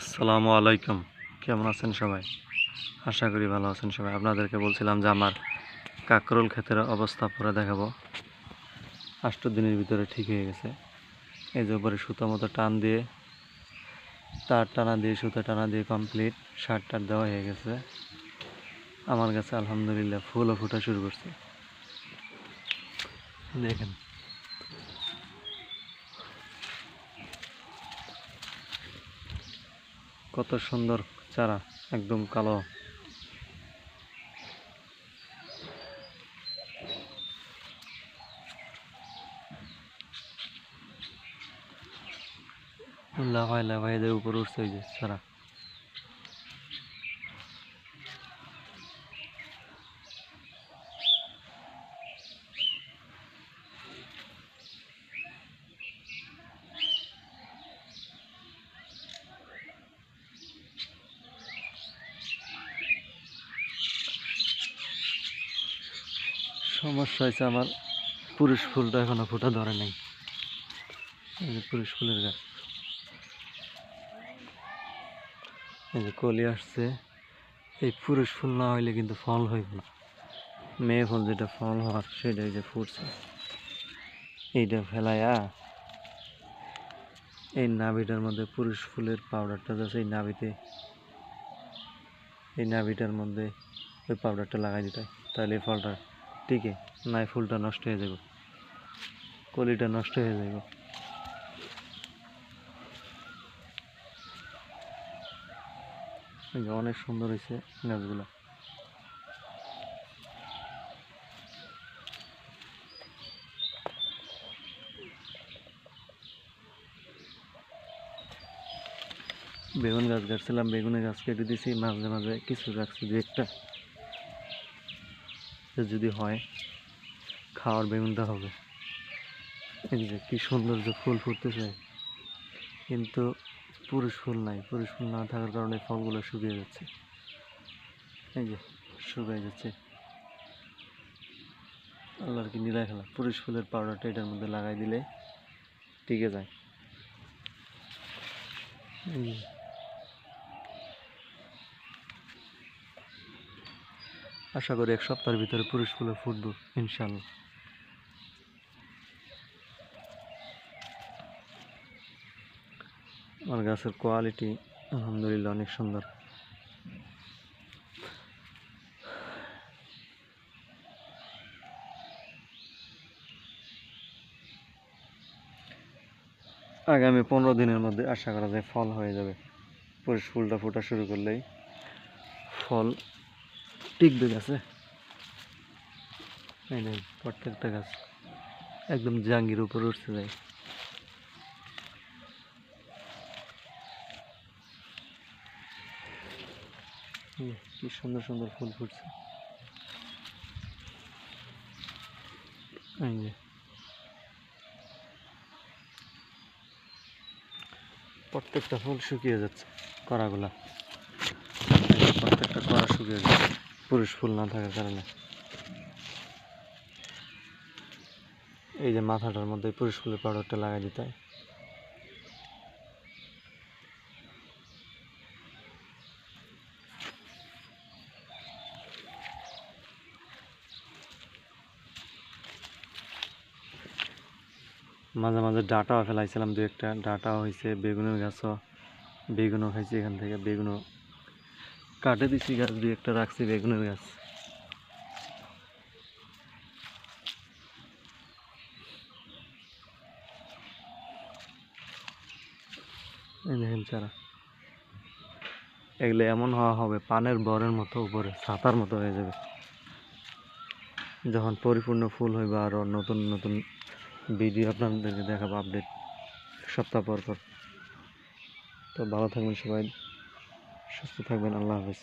আসসালামু আলাইকুম। কেমন আছেন সবাই? আশা করি ভালো আছেন সবাই। আপনাদেরকে বলছিলাম যে আমার কাকরোল ক্ষেতের অবস্থা পরে দেখাবো। 8 দিনের ভিতরে ঠিক হয়ে গেছে। এই যে উপরে সুতো মতো টান দিয়ে তার টানা দিয়ে সুতো টানা দিয়ে কমপ্লিট, সার টার দেওয়া হয়ে গেছে। আমার কাছে আলহামদুলিল্লাহ ফুলও ফোটা শুরু করছে। দেখেন কত সুন্দর চারা, একদম কালো। লাফায় লাফায় এদের উপরে উঠছে ওই যে চারা। সমস্যা হয়েছে আমার পুরুষ ফুলটা এখনো ফোটা ধরে নাই। এই যে পুরুষ ফুলের গাছ, এই যে কলি আসছে। এই পুরুষ ফুল না হইলে কিন্তু ফল হইব না। মেয়ে ফুল যেটা ফল হওয়ার সেটা এই যে ফুটছে। এইটা ফেলাইয়া এই নাভিটার মধ্যে পুরুষ ফুলের পাউডারটা যাচ্ছে এই নাভিতে, এই নাভিটার মধ্যে ওই পাউডারটা লাগাই দিতে হয়। তাহলে এই ফলটা টিকে, নাই ফুলটা নষ্ট হয়ে যাব, কলিটা নষ্ট হয়ে যাব। অনেক সুন্দর হয়েছে গাছগুলো। বেগুন গাছ গাছছিলাম, বেগুনের গাছ কেটে দিয়েছি, মাঝে মাঝে কিছু রাখছি দু একটা, যদি হয় খাওয়ার বেগুনটা হবে। এই যে কি সুন্দর যে ফুল ফুটতেছে, কিন্তু পুরুষ ফুল নাই। পুরুষ ফুল না থাকার কারণে ফলগুলো শুকিয়ে যাচ্ছে। এই যে শুকিয়ে যাচ্ছে। আল্লাহর কি নীলা খেলা। পুরুষ ফুলের পাউডারটা এটার মধ্যে লাগাই দিলে টিকে যায়। আশা করি 1 সপ্তাহের ভিতরে পুরুষ ফুলে ফুটবো ইনশাল্লাহ। আমার গাছের কোয়ালিটি আলহামদুলিল্লাহ অনেক সুন্দর। আগামী 15 দিনের মধ্যে আশা করা যায় ফল হয়ে যাবে। পুরুষ ফুলটা ফোটা শুরু করলেই ফল টিকবে গাছে। এই দেখেন প্রত্যেকটা গাছ একদম জাঙ্গির উপরে উঠতে যায়। কি সুন্দর সুন্দর ফুল ফুটছে। এই যে প্রত্যেকটা ফুল শুকিয়ে যাচ্ছে, কড়াগুলা প্রত্যেকটা কড়া শুকিয়ে যাচ্ছে পুরুষ ফুল না থাকার কারণে। এই যে মাথাটার মধ্যে পুরুষ ফুলের পাউডারটা লাগাই দিতে হয়। মাঝে মাঝে ডাঁটাও ফেলাইছিলাম, দু একটা ডাঁটাও হয়েছে। বেগুনের গাছও, বেগুনও খাইছি এখান থেকে, বেগুনও কাটে দিছি, গাছ দু একটা রাখছি বেগুনের গাছ। এই দেখেন চারা, এগুলো এমন হওয়া হবে পানের বরের মতো, উপরে ছাতার মতো হয়ে যাবে যখন পরিপূর্ণ ফুল হইবে। আরও নতুন নতুন ভিডিও আপনাদেরকে দেখাবো, আপডেট 1 সপ্তাহ পর পর। তো ভালো থাকবেন সবাই, সুস্থ থাকবেন। আল্লাহ হাফেজ।